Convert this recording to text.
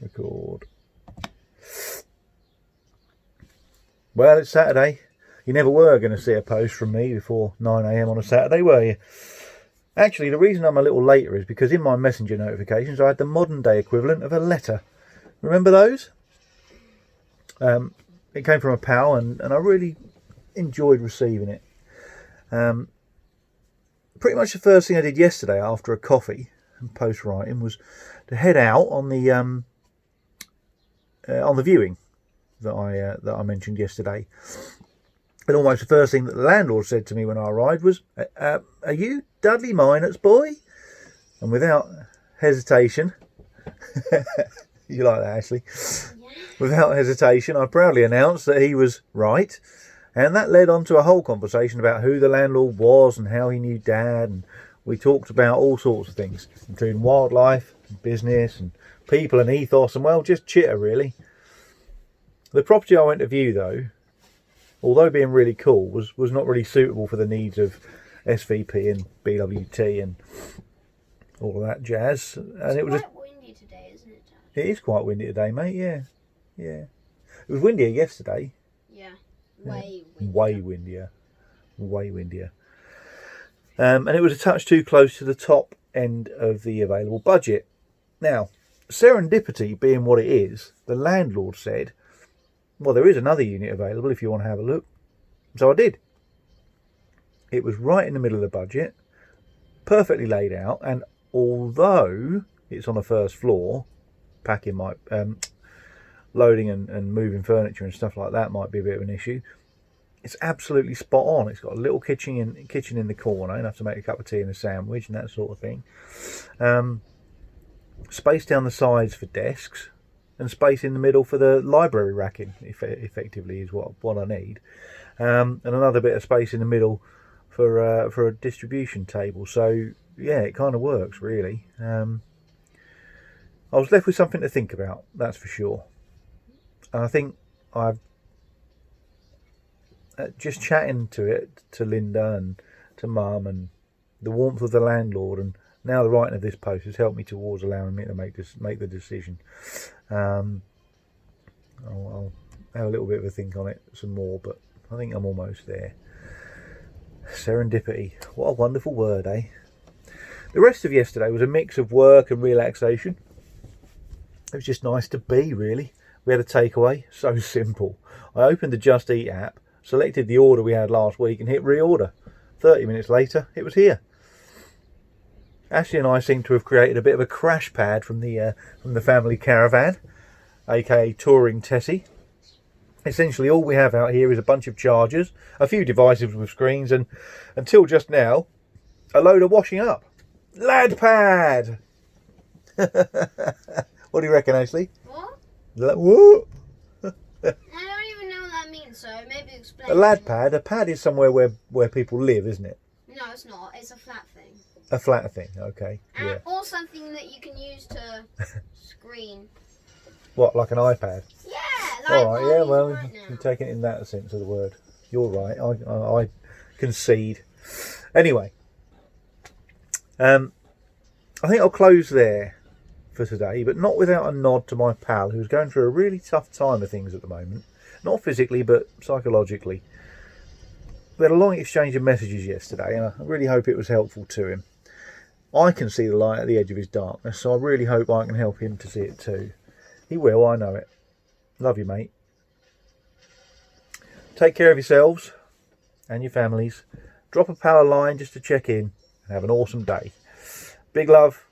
Record. Well, it's Saturday. You never were going to see a post from me before 9 a.m. on a Saturday, were you? Actually, the reason I'm a little later is because in my messenger notifications I had the modern day equivalent of a letter. Remember those? It came from a pal and I really enjoyed receiving it. Pretty much the first thing I did yesterday after a coffee and post writing was to head out on the viewing that I mentioned yesterday. And almost the first thing that the landlord said to me when I arrived was, "Are you Dudley Minor's boy?" And without hesitation, you like that, Ashley? Yeah. Without hesitation, I proudly announced that he was right. And that led on to a whole conversation about who the landlord was and how he knew Dad. And we talked about all sorts of things, including wildlife, and business, and people and ethos, and, well, just chitter, really. The property I went to view, though, although being really cool, was not really suitable for the needs of SVP and BWT and all of that jazz. And it was quite windy today, isn't it, Dad? It is quite windy today, mate. Yeah. It was windier yesterday. Yeah, way windier. Way windier. And it was a touch too close to the top end of the available budget. Now, Serendipity being what it is, the landlord said, well, there is another unit available if you want to have a look. So I did. It was right in the middle of the budget, perfectly laid out, and although it's on the first floor, packing might, loading and moving furniture and stuff like that might be a bit of an issue. It's absolutely spot on. It's got a little kitchen in the corner, enough to make a cup of tea and a sandwich and that sort of thing. Space down the sides for desks, and space in the middle for the library racking, effectively, is what I need. And another bit of space in the middle for a distribution table. So, yeah, it kind of works, really. I was left with something to think about, that's for sure. And I think I've just chatting to Linda and to Mum, and the warmth of the landlord, and now the writing of this post has helped me towards allowing me to make the decision. I'll have a little bit of a think on it some more, but I think I'm almost there. Serendipity. What a wonderful word, eh? The rest of yesterday was a mix of work and relaxation. It was just nice to be, really. We had a takeaway, so simple. I opened the Just Eat app, selected the order we had last week and hit reorder. 30 minutes later, it was here. Ashley and I seem to have created a bit of a crash pad from the family caravan, aka Touring Tessie. Essentially, all we have out here is a bunch of chargers, a few devices with screens, and until just now, a load of washing up. Lad pad! What do you reckon, Ashley? What? What? I don't even know what that means, so maybe explain. A lad pad? A pad is somewhere where people live, isn't it? No, it's not. It's a flat thing. A flat thing, okay. Yeah. Or something that you can use to screen. What, like an iPad? Yeah, like all right, yeah, well, right you're taking it in that sense of the word. You're right, I concede. Anyway, I think I'll close there for today, but not without a nod to my pal who's going through a really tough time of things at the moment. Not physically, but psychologically. We had a long exchange of messages yesterday, and I really hope it was helpful to him. I can see the light at the edge of his darkness, so I really hope I can help him to see it too. He will, I know it. Love you, mate. Take care of yourselves and your families. Drop a pal a line just to check in, and have an awesome day. Big love.